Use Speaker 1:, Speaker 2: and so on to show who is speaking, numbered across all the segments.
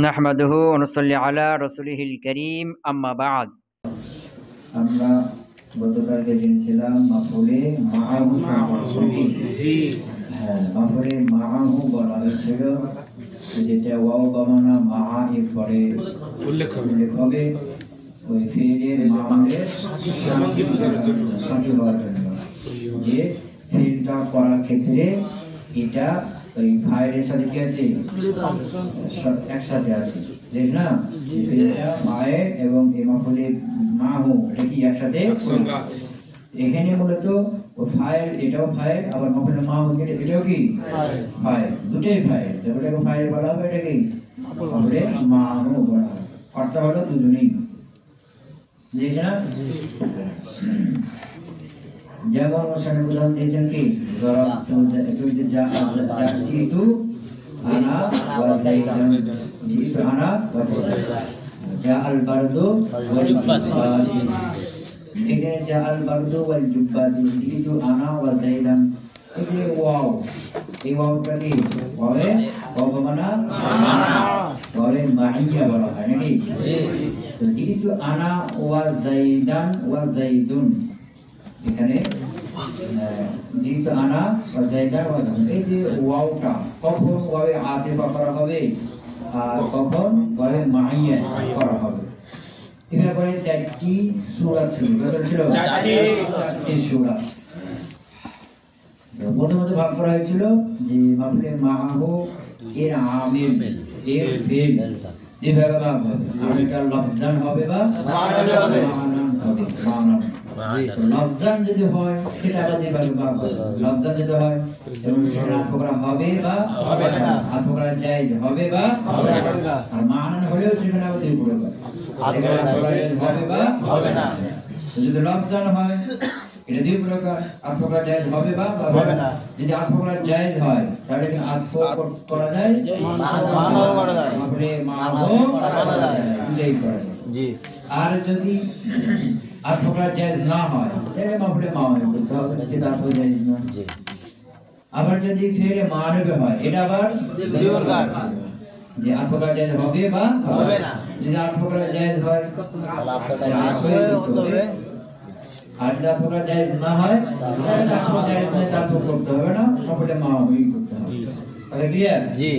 Speaker 1: নাহমাদুহু ওয়া নুসাল্লি আলা রাসূলিহিল কারীম আম্মা বা'দ।
Speaker 2: আমরা গতকালকে জেনেছিলাম মাফুলে মাআহু সম্পর্কে। জি হ্যাঁ, মাফুলে মাআহু বলা হয়েছিল যেটা ওয়াও গমনা মাআ এর পরে উল্লেখ হবে ওই ফিলের মাআলের সাথে হওয়ার জন্য, যে ফিলটা করার ক্ষেত্রে এটা ওই ফাইলের সাথে কি আছে, একসাথে আছে, দেখ না মায়ের এবং মাফুলে মাহু এটা কি একসাথে। এখানে মূলত ফাইল, এটাও ফাইল, আবার মাফুলে মাহু এটাও কি ফাইল, দুটোই ফাইল। ওটাকে ফাইল বলা হবে, এটা কি মাফুলে মাহু বলা হবে। অর্থ হলো দুজনেই, দেখ না। যেমন ওখানে উদাহরণ দিয়েছেন কি জিতু আনা ওয়া যাইদান, জিতু আনা ওয়া যাইদান, জাআল বারদু ওয়াল জুব্বাতি। এখানে জাআল বারদু ওয়াল জুব্বাতি, জিতু আনা ওয়া যাইদান। এই যে ওয়াও, এই ওয়াওটা কি ওয়াও মানে ওয়ালে মাইয়া বলা হয় নাকি। তো জিতু আনা ওয়া যাইদান ওয়া যাইদুন, এখানে যেহেতু আনা বা জায়গা, এই যে ওয়াওটা কখন ওয়াবে আতিফা করা হবে আর কখন ওয়াবে মাইয়া করা হবে। এভাবে চারটি সূরা ছিল, চারটি সূরা। প্রথমত ভাগ করা হয়েছিল যে মাফুলে মাহু এর আমিল এর ফিল দুই ভাগে ভাগ হবে। আমিলটা লফজান হবে বা মানান হবে। লফজান যদি হয় সেটা আবার দুই ভাগে ভাগ হবে। লফজান যদি হয় এবং সেটা আতফ হবে বা হবে না, আতফ করা জায়েজ হবে বা হবে না। আর মানান হলেও সেখানে আবার দুই ভাগে ভাগ, সেখানে আতফ করা জায়েজ হবে বা হবে না। যদি লফজান হয় এটা দুই প্রকার, আতফ করা জায়েজ হবে বা হবে না। যদি আতফ করা জায়েজ হয় তাহলে কি আতফ করা যায়, মানাও করা যায়, মানে মানাও করা যায়, দুটোই করা যায়। জি। আর যদি আতফ করা জায়েজ না হয় তাহলে মাফুলে মাও করতে হবে, যেটা আতফ জায়েজ না। জি। আবার যদি ফিরে মারবে হয় এটা আবার দুই প্রকার, যে আতফ করা জায়েজ হবে বা হবে না। যদি আতফ করা জায়েজ হয় তাহলে আতফ করতে হবে, আর যদি আতফ করা জায়েজ না হয় তাহলে আতফ জায়েজ নয়, আতফ করতে হবে না, মাফুলে মাও করতে হবে। তাহলে ক্লিয়ার? জি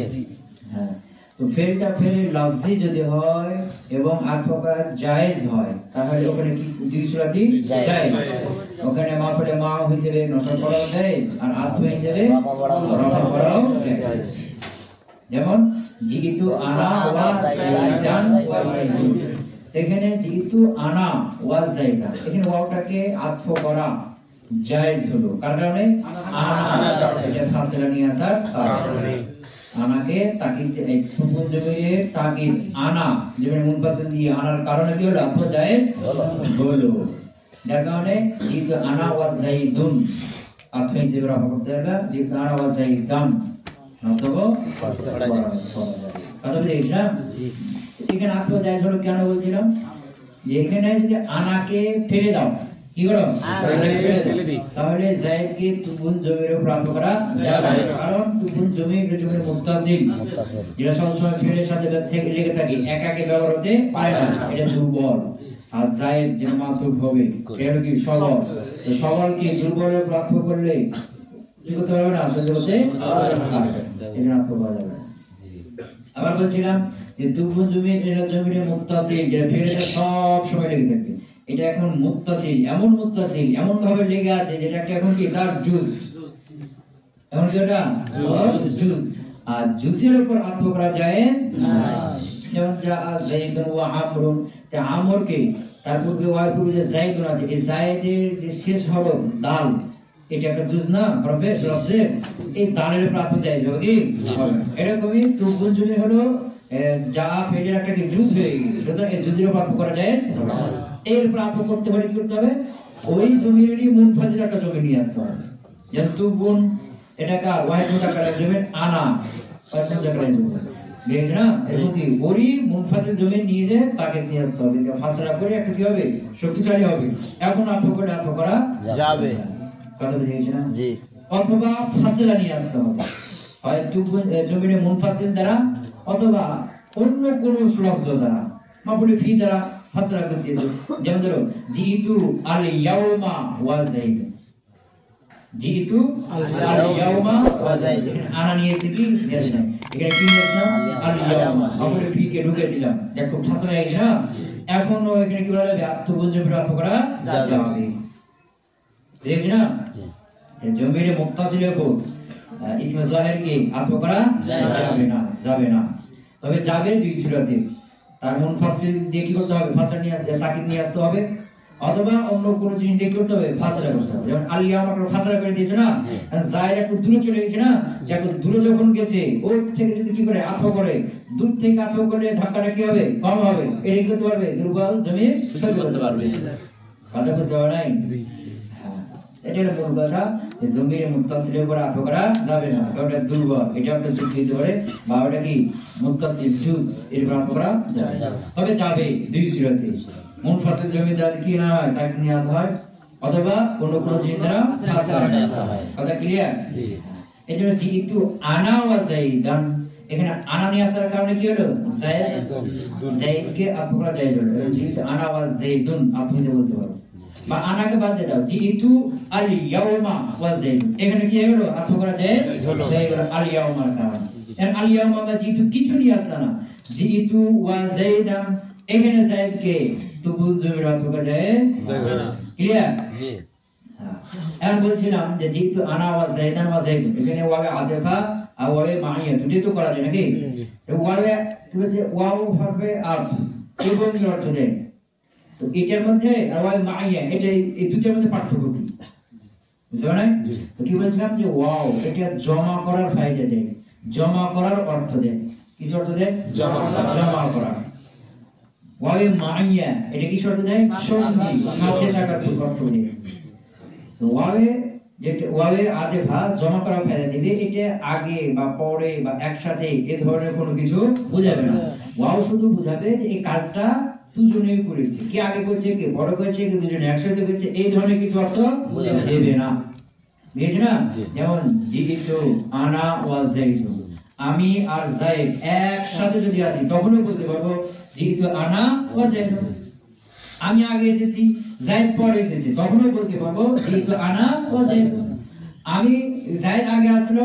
Speaker 2: হ্যাঁ। তো ফেলটা ফেলে লফজি যদি হয় এবং আতফ করা জায়েজ হয় তাহলে ওখানে কি দুই সূরাটি জায়েজ, ওখানে মাফুলে মাও হিসেবে নসব করাও যায় আর আতফ হিসেবে রফা করাও যায়। যেমন জিতু আনা ওয়া যাইদান ওয়া যাইদুন, এখানে জিতু আনা ওয়া যাইদান, এখানে ওয়াওটাকে আতফ করা জায়েজ হলো কার কারণে, আনা এটা ফাসিলা নিয়ে আসার কারণে। আনাকে তাকিদ, এই সুকুন জমির তাকিদ আনা জমির মুনফাসিল দিয়ে আনার কারণে কি হলো, আতফ জায়েজ হলো। যার কারণে জিতু আনা ওয়া যাইদুন আতফ হিসেবে রফা করতে হবে, জিতু আনা ওয়া যাইদান নসব করা যাবে। কথা বুঝেছ না? এখানে আতফ জায়েজ হলো কেন বলছিলাম, যে এখানে যদি আনাকে ফেলে দাও, কি করো, তাহলে জায়েদকে তুকুন জমির উপর আতফ করা যাবে, কারণ তুকুন জমির জমির মুত্তাসিল যেটা সবসময় ফেলের সাথে লেগে থাকে, একাকে ব্যবহার হতে পারে না, এটা দুর্বল। আর জায়েদ যে মাতুব হবে এটা কি সবল, তো সবলকে দুর্বলের উপর আতফ করলে কি করতে পারবে না, সহ্য করতে পারবে না, এটা আতফ করা যাবে না। আবার বলছিলাম যে তুকুন জমির এটা জমির মুত্তাসিল যেটা ফেলের সব সময় লেগে থাকে, এটা এখন মুত্তাসিল, এমন মুত্তাসিল এমন ভাবে লেগে আছে যেটা এখন কি তার জুজ, এখন যেটা জুজ, আর জুজের উপর আতফ করা যায় না। যেমন যা যাইদুন ওয়া আমরুন, তে আমরকে তারপর কি ওয়ার পূর্বে যে যাইদুন আছে, এই যায়েদের যে শেষ হলো দাল, এটা একটা জুজ না হরফে লফজে, এই দালের উপর আতফ জায়েজ হবে কি হবে। এরকমই তুকুন জমি হলো যা ফেলের একটা কি জুজ হয়ে গেছে, সুতরাং এই জুজের উপর আতফ করা যায় না। এর উপর আতফ করতে হলে কি করতে হবে, ওই জমিরই মুনফাসিল একটা জমি নিয়ে আসতে হবে। যেমন তুকুন এটাকে ওয়াহিদ মুতাকাল্লিম জমির আনা ওয়াহিদ মুতাকাল্লিম জমি, বুঝছ না, এরকম কি ওরই মুনফাসিল জমি নিয়ে যে তাকে নিয়ে আসতে হবে, যে ফাসলা করে একটু কি হবে, শক্তিশালী হবে, এখন আতফ করে আতফ করা যাবে। কথা বুঝেছ না? জি। অথবা ফাসলা নিয়ে আসতে হবে, হয় তুকুন জমির মুনফাসিল দ্বারা, অথবা অন্য কোন লফজ দ্বারা মাফুল ফি দ্বারা হাসরা করতেছে। যেমন ধরো জিতু আল ইয়াউমা ওয়া যাইদ, জিতু আল ইয়াউমা ওয়া যাইদ, আনা নিয়েছে কি দেশ নাই, এখানে কি নিয়েছে আল ইয়াউমা, মাফুল ফি কে ঢুকে দিলাম, দেখো হাসরা হয়ে গেছে না। এখন এখানে কি বলা যাবে, আত্মবুঝে ফিরে অর্থ করা যাবে, দেখছ না। জমিরে মুত্তাসিল কো ইসমে জাহির কে অর্থ করা যাবে না, যাবে না, তবে যাবে দুই সূরাতে। তার মুনফাসিল দিয়ে কি করতে হবে, ফাসল নিয়ে আসতে, তাকিদ নিয়ে আসতে হবে, অথবা অন্য কোনো জিনিস দিয়ে করতে হবে, ফাসলা করতে হবে। যেমন আলিয়া আমাকে ফাসলা করে দিয়েছে না, জাহির একটু দূরে চলে গেছে না, যে একটু দূরে যখন গেছে ওর থেকে যদি কি করে আত্ম করে, দূর থেকে আত্ম করলে ধাক্কাটা কি হবে, কম হবে, এটা কি করতে পারবে, দুর্বল জমির সহ্য করতে পারবে। কথা বুঝতে পারা নাই? এটা হলো মূল কথা, যে জমির মুত্তাসিলের উপর আত্ম করা যাবে না, ওটা দুর্বল, এটা একটা যুক্তি দিতে পারে, বা ওটা কি মুত্তাসিল জুজ, এর উপর আত্ম করা যাবে না, তবে যাবে দুই সূরাতে। মুনফাসিল জমি দ্বারা কি না হয়, তাকে নিয়ে আসা হয়, অথবা কোন কোন জিনিস দ্বারা ফাসলা আসা হয়। কথা ক্লিয়ার? এই জন্য জিতু আনা ওয়া যাইদান, এখানে আনা নিয়ে আসার কারণে কি হলো, যাইদকে আত্ম করা যাইদ হলো, জিতু আনা ওয়া যাইদুন আত্ম হিসেবে বলতে পারো, বা আনাকে বাদ দিয়ে দাও, জিতু আল ইয়াউমা ওয়া যাইদ, এখানে কি হলো, আত্ম করা যাইদ হলো, আল ইয়াউমার কারণে। এর আল ইয়াউমা বা জিতু কিছু নিয়ে আসলা না, জিতু ওয়া যাইদান, এখানে যাইদকে তুবুল জমির অর্থ করা যাইদ, ক্লিয়ার? জি। এখন বলছিলাম যে যেহেতু আনা ওয়া যাইদান ওয়া যাইদ, এখানে ওয়াবে আদেফা আর ওয়াবে মাইয়া দুটো তো করা যায় নাকি? ওয়াবে কি বলছে, ওয়াও হরফে আত এবং অর্থ দেয়, তো এটার মধ্যে আর ওয়াবে মাইয়া, এটা এই দুটোর মধ্যে পার্থক্য কি বুঝতে পারলেন? তো কি বলছিলাম যে ওয়াও এটা জমা করার ফায়দা দেয়, জমা করার অর্থ দেয়, কিছু অর্থ দেয়, জমা করা। ওয়াবে মাইয়া এটা কি অর্থ দেয়, সন্ধি, সাথে থাকার অর্থ দেয়। ওয়াবে যেটা ওয়াবে আদেফা জমা করা ফায়দা দিবে, এটা আগে বা পরে বা একসাথে এই ধরনের কোনো কিছু বোঝাবে না, ওয়াও শুধু বোঝাবে যে এই কাজটা দুজনেই করেছে, কে আগে করেছে, কে পরে করেছে, কে দুজনে একসাথে করেছে, এই ধরনের কিছু অর্থ দেবে না, বুঝেছ না? যেমন জিতু আনা ওয়া যাইদুন, আমি আর যায়েদ একসাথে যদি আসি তখনও বলতে পারবো জিতু আনা ওয়া যাইদুন। আমি আগে এসেছি, যায়েদ পরে এসেছে, তখনও বলতে পারবো জিতু আনা ওয়া যাইদুন। আমি যায়েদ আগে আসলো,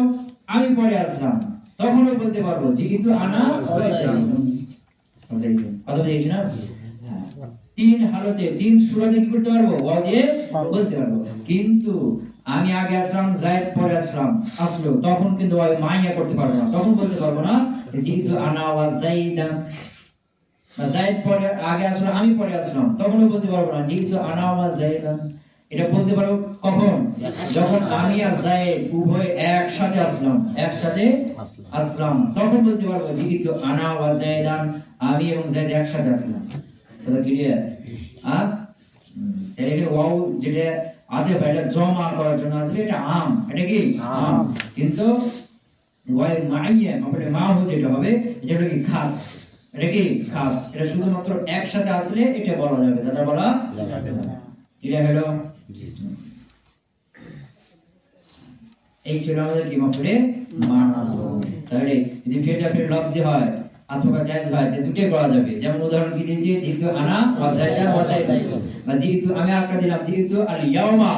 Speaker 2: আমি পরে আসলাম, তখনও বলতে পারবো জিতু আনা ওয়া যাইদুন। কথা বুঝেছ না? তিন হালতে, তিন সূরাতে কি করতে পারবো, ওয়া দিয়ে বলতে পারবো, কিন্তু আমি আগে আসলাম, যায়েদ পরে আসলো, তখন কিন্তু ওয়া মাইয়া করতে পারবো না, তখন বলতে পারবো না জিতু আনা ওয়া যাইদান। যায়েদ পরে আগে আসলো, আমি পরে আসলাম, তখনও বলতে পারবো না জিতু আনা ওয়া যাইদান। এটা বলতে পারবো কখন, যখন আমি আর যায়েদ উভয় একসাথে আসলাম, তখন বলতে পারবো জিতু আনা ওয়া যাইদান, আমি এবং যায়েদ একসাথে আসলাম। কথা ক্লিয়ার? এখানে ওয়াও যেটা আদেফা, এটা জমা করার জন্য আসবে, এটা আম, এটা কি আম, কিন্তু ওয়াই মাইয়া মানে মাহু যেটা হবে, এটা হলো কি খাস, এটা কি খাস, এটা শুধুমাত্র একসাথে আসলে এটা বলা যাবে, তাছাড়া বলা যাবে না। এটা হলো, এই ছিল আমাদের কি মাফুলে মাহু। তাহলে যদি ফেরটা ফের লফজি হয় অথবা জায়েজ হয়, তাহলে দুটোই করা যাবে। যেমন উদাহরণ কি দিয়েছি, জিতু আনা ওয়া যাইদান ওয়া যাইদুন, বা জিতু আমি আরেকটা দিলাম, জিতু আল ইয়াউমা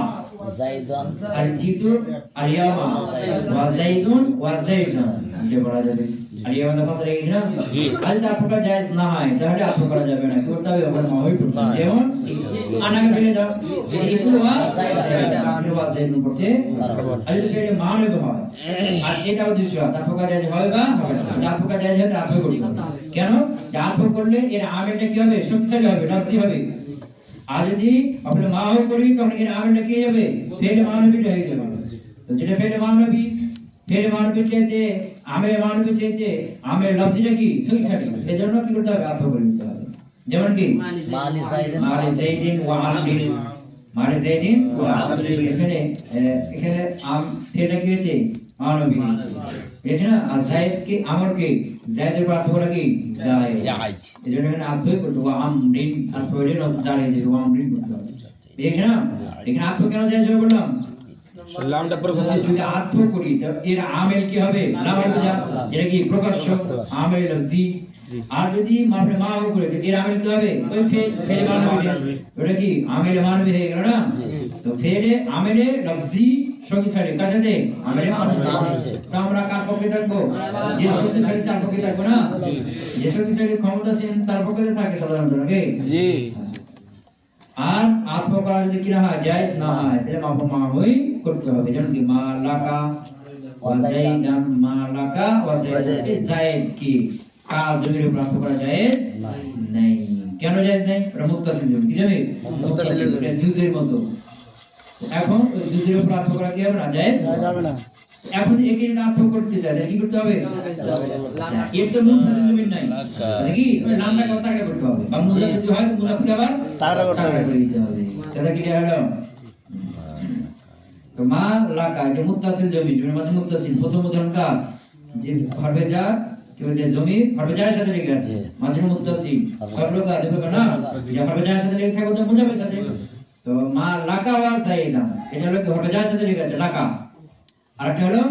Speaker 2: যাইদান, আর জিতু আল ইয়াউমা ওয়া যাইদুন ওয়া যাইদুন, এটা করা যাবে। আর ইয়াউমা দা ফাসলা গেছে না, জি। আল তা আপনার জায়েজ না হয় তাহলে আপনি করা যাবে না, করতে হবে আমাদের মাহু করতে হবে। যেমন আনাকে ফেলে দাও, জিতু ওয়া যাইদান ওয়া যাইদুন করতে, আর যদি এটা মানব হয় আর এটাও দুইশো, তা ফোকা জায়েজ হবে বা হবে না, তা ফোকা জায়েজ হয় আপনি করতে হবে। কেন? জাত করলে এর আমেলটা কি হবে, শক্তিশালী হবে, নফসি হবে। আর যদি আপনি মাহু করি তখন এর আমেলটা কি হবে, ফেলে মানবীটা হয়ে যাবে। তো যেটা ফেলে মানবী চাইতে মানবী চাইতে লফজিটা কি শক্তিশালী, এজন্য কি করতে হবে, আত্ম করে দিতে হবে। যেমন কি মালি যাইদিন ওয়া আমরিন, মালি যাইদিন ওয়া আমরিন, এখানে ফেলে কি হয়েছে, মানবী হয়েছে না, আর যায়েদকে আমরকে যায়েদের উপর আত্ম করা কি জায়েজ, এজন্য এখানে আত্মই করতে ওয়া আমরিন, আত্ম হইলে জায়েজ ওয়া আমরিন করতে হবে, বুঝেছ না? এখানে আত্ম কেন জায়েজ হবে বললাম, লামটা প্রকাশ্য, যদি আত্ম করি তো এর আমেল কি হবে, লামের বোঝা, যেটা কি প্রকাশ্য আমেল লফজি, আর যদি মাফুলে মা করে এর আমেল কি হবে ওই ফেলে মানবে ওটা কি আমেলে মানবে হয়ে গেল না তো ফেলে আমেলে লফজি শক্তিশালী কার সাথে আমেলে মানবে তো আমরা কার পক্ষে থাকবো যে শক্তিশালী তার পক্ষে থাকবো না যে শক্তিশালী ক্ষমতাসীন তার পক্ষে থাকে সাধারণত নাকি জি আর আত্ম করা যদি কি না হয় জায়েজ না হয় তাহলে মাফু মা হই করতে হবে যেমন কি মালাকা ওয়া যায়দান মালাকা ওয়া যায়েদ কি কাজ জমির উপর আত্ম করা জায়েজ নাই কেন জায়েজ নাই এটা মুত্তাসিল জমি কি জমি মুত্তাসিল জুজের মতো এখন জুজের উপর আত্ম করা কি হবে না জায়েজ হবে না এখন একে আত্ম করতে চাই কি করতে হবে এর তো মুত্তাসিল জমি নাই কি নামটা কথা আগে করতে হবে বা মুজাফ যদি হয় মুজাফকে আবার তারা করতে দিতে হবে সেটা কি হলো তো মা লাকা যে মুত্তাসিল জমি জমির মাঝে মুত্তাসিল প্রথম উদাহরণ কার যে হরফে জার কি বলছে জমি হরফে জারের সাথে লেগে আছে মাঝে মুত্তাসিল হরফে কা দেখো না যে হরফে জারের সাথে লেগে থাকে তো মুজাফের সাথে তো মা লাকা ওয়া যায়দা এটা হলো কি হরফে জারের সাথে লেগে আছে লাকা আর একটা হলো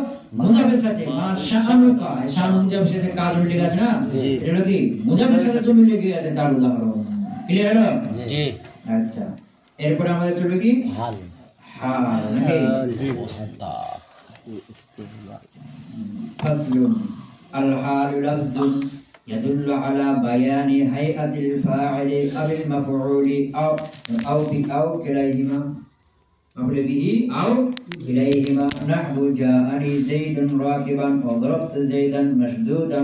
Speaker 2: মুজাফের সাথে মা শানুকা শান মুজাফের সাথে কাজ লেগে আছে না এটা হলো কি মুজাফের সাথে জমি লেগে আছে তার উদাহরণ ক্লিয়ার হলো জি আচ্ছা এরপর আমাদের চলবে কি হাল হাল নাকি ফাসলুন আল হাল লফজুন يدل على بيان هيئة الفاعل أو المفعول أو كليهما مفعول به أو كليهما نحو جاءني زيد راكبا وضربت زيدا مشدودا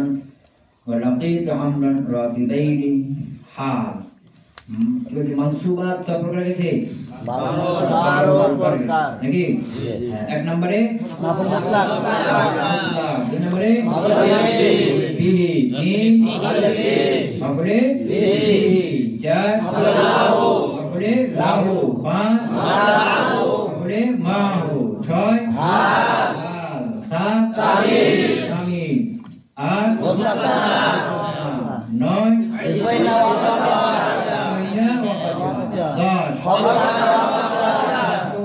Speaker 2: ولقيت عمرا راكبين حال मंसूबात का प्रकार कैसे 12 प्रकार नाকি এক নম্বরে মাফুল মুতলাক দুই নম্বরে মাফুল বিহি তিন মাফুল বিহি চার মাফুল লাহু পাঁচ মাফুল মাহু ছয় হাল সাত তামিম আট মুস্তাফা নয় ইসমাইলা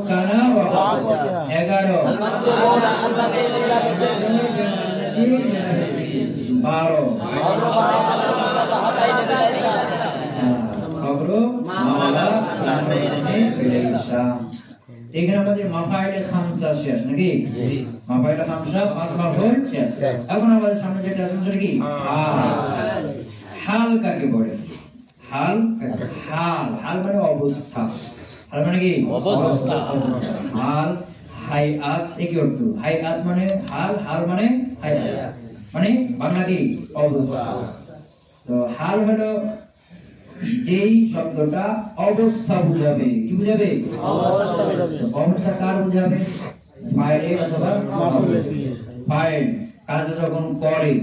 Speaker 2: কানা এগারো 12 এখানে আমাদের মাফাইলে খামসা শেষ নাকি মাফাইলে খামসা পাঁচ মাফুল শেষ এখন আমাদের সামনে যেটা আছে সেটা কি হাল কাকে বলে হাল হাল হাল মানে অবস্থা হাল মানে কি অবস্থা হাল হাইআত একই অর্থ হাইআত মানে হাল হাল মানে হাইআত মানে বাংলা কি অবস্থা তো হাল হলো যেই শব্দটা অবস্থা বুঝাবে কি বুঝাবে অবস্থা বুঝাবে অবস্থা কার বুঝাবে ফাইল অথবা ফাইল কাজ যখন করে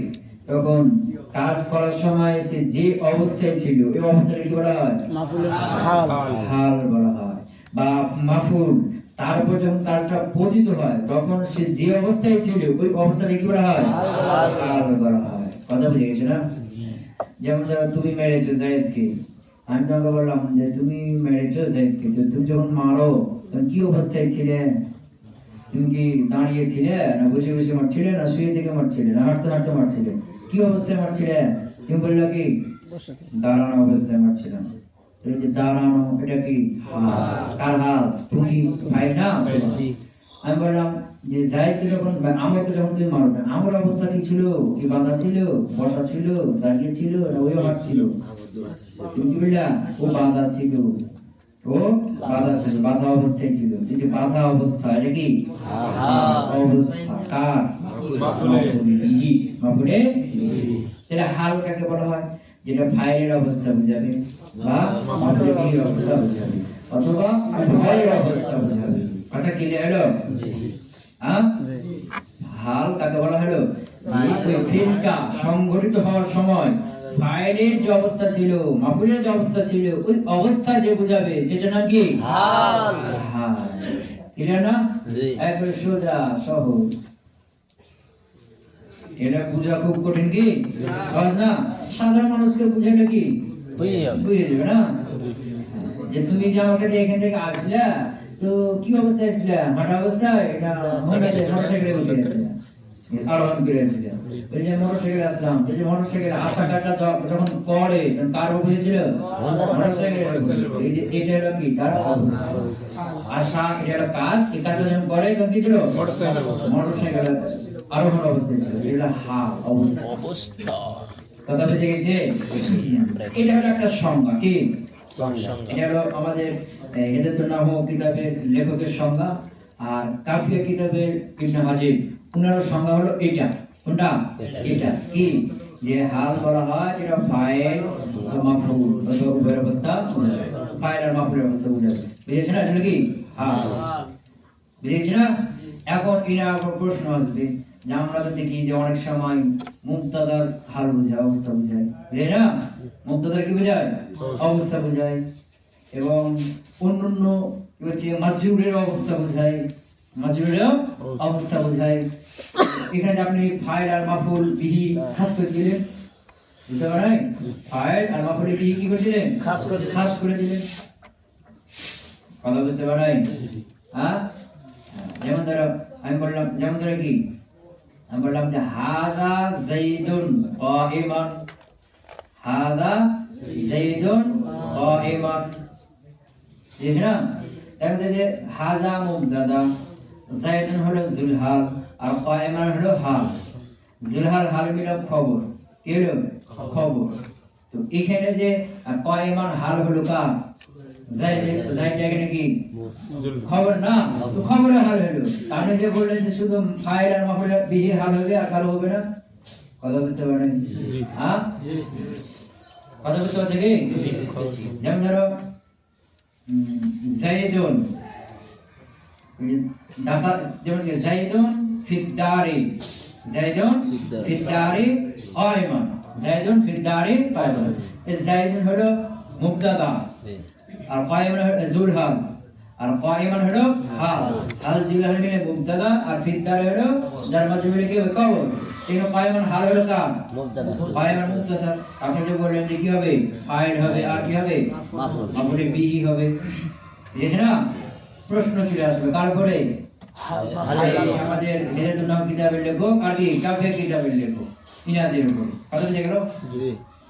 Speaker 2: তখন কাজ করার সময় সে যে অবস্থায় ছিল এই অবস্থাটা কি বলা হয় মাফুল হাল বলা হয় বা মাফুল তারপর যখন কাজটা পতিত হয় তখন সে যে অবস্থায় ছিল ওই অবস্থাটা কি বলা হয় হাল বলা হয় কথা বুঝে গেছো না যেমন ধরো তুমি মেরেছো যায়েদকে আমি তোমাকে বললাম যে তুমি মেরেছো যায়েদকে তো তুমি যখন মারো তখন কি অবস্থায় ছিলে তুমি কি দাঁড়িয়ে ছিলে না বসে বসে মারছিলে না শুয়ে থেকে মারছিলে না হাঁটতে হাঁটতে মারছিলে কি অবস্থায় মারছিলে তুমি বললে কি দাঁড়ানো অবস্থায় মারছিলাম এই যে দাঁড়ানো এটা কি কার হাল তুমি ভাই না আমি বললাম যে যায়েদকে যখন আমরকে যখন তুমি মারো আমর অবস্থা কি ছিল কি বাঁধা ছিল বসা ছিল দাঁড়িয়ে ছিল না ওই হাঁট ছিল তুমি কি বললা ও বাঁধা ছিল ও বাঁধা ছিল বাঁধা অবস্থায় ছিল এই যে বাঁধা অবস্থা এটা কি অবস্থা কার মাফুলে এটা হাল কাকে বলা হয় যেটা ফাইলের অবস্থা বুঝাবে বা মাফুলে বিহির অবস্থা বুঝাবে অথবা ফাইলের অবস্থা বুঝাবে কথা ক্লিয়ার হলো হাল কাকে বলা হলো ওই ফিলটা সংঘটিত হওয়ার সময় ফাইলের যে অবস্থা ছিল মাফুলের যে অবস্থা ছিল ওই অবস্থা যে বুঝাবে সেটা নাকি হাল হাল ক্লিয়ার না একবার সোজা সহজ এটা বুঝা খুব কঠিন কি সহজ না সাধারণ মানুষকে বুঝাইলে কি বুঝে যাবে না যে তুমি যে আমার কাছে এখান থেকে আসলা তো কি অবস্থায় ছিল হাঁটা অবস্থা এটা মোটরসাইকেলে উঠে গেছিল আরোহণ করে ছিল এই যে মোটরসাইকেল আসলাম, এই যে মোটরসাইকেল আশাকারটা যখন পড়ে তখন কার বুঝেছিল? মোটরসাইকেল। এই যে এটা হলো কি তার আশা, এটা হলো কাজ। এই কাজটা যখন করে তখন কি ছিল? মোটরসাইকেল আরোহণ অবস্থায় ছিল। এটা হাল অবস্থা। কথা বুঝে গেছে? এটা হলো একটা সংজ্ঞা। কি এটা হলো আমাদের হেদায়াতুন নাহু কিতাবের লেখকের সংজ্ঞা। আর কাফিয়া কিতাবের ইবনে হাজির উনার সংজ্ঞা হলো এটা। কোনটা? এটা কি যে হাল বলা হয় যেটা ফাইল ও মাফউল অথবা উভয়ের অবস্থা, ফাইল আর মাফউলের অবস্থা বোঝায়। বুঝেছ না? এটা কি হাল। বুঝেছ না? এখন এর উপর প্রশ্ন আসবে যে আমরা তো দেখি যে অনেক সময় মুবতাদার হাল বোঝায়, অবস্থা বোঝায়। বুঝে না? মুবতাদার কি বোঝায়? অবস্থা বোঝায়। এবং অন্যান্য কি হচ্ছে মাজরুরের অবস্থা বোঝায়, মাজরুরের অবস্থা বোঝায়। এখানে আপনি ফাইল আর মাফউল বিহি খাস করে দিলেন, বুঝতে পারেন? ফাইল আর মাফউল বিহি কি করেছিলেন? খাস করে দিলেন। কথা বুঝতে পারেন? হ্যাঁ, যেমন ধরো আমি বললাম, যেমন ধরো কি আমি বললাম যে হাযা যাইদুন কাইমান, হাযা যাইদুন কাইমান। বুঝছ না? তাহলে যে হাযা মুবতাদা, যাইদুন হলো জুলহাল আর কাইমান হলো হাল। জুলহাল হাল মিলে খবর, কি হলো? খবর। তো এখানে যে কাইমান হাল হলো কার? যাইদ এখানে কি খবর না? তো খবরের হাল হলো। আপনি যে বললেন যে শুধু ফাইল আর মাফউল বিহি হাল হবে আর কারো হবে না। কথা বুঝতে পারেন? হ্যাঁ, কথা বুঝতে পারছেন কি? যেমন ধরো যাইদুন দাখা, যেমন কি যাইদুন ফিদ্দারি, যাইদুন ফিদ্দারি কাইমান, যাইদুন ফিদ্দারি কাইমান। এই যাইদুন হলো মুবতাদা আর কাইমান হলো জুলহাল আর কাইমান হলো হাল। হাল জুলহাল মিলে মুবতাদা আর ফিদ্দারি হলো যার মাঝে মিলে কি খবর। এই কাইমান হাল হলো কার? মুবতাদা। কাইমান মুবতাদা। আপনি যে বললেন যে কি হবে? ফাইল হবে আর কি হবে? মাফউল বিহি হবে। বুঝেছেন না? প্রশ্ন চলে আসবে কার উপরে? আমাদের হেদায়াতুন নাহু কিতাবের লেখক আর কি কাফিয়া কিতাবের লেখক ইনাদের উপর। কথা বুঝে গেল?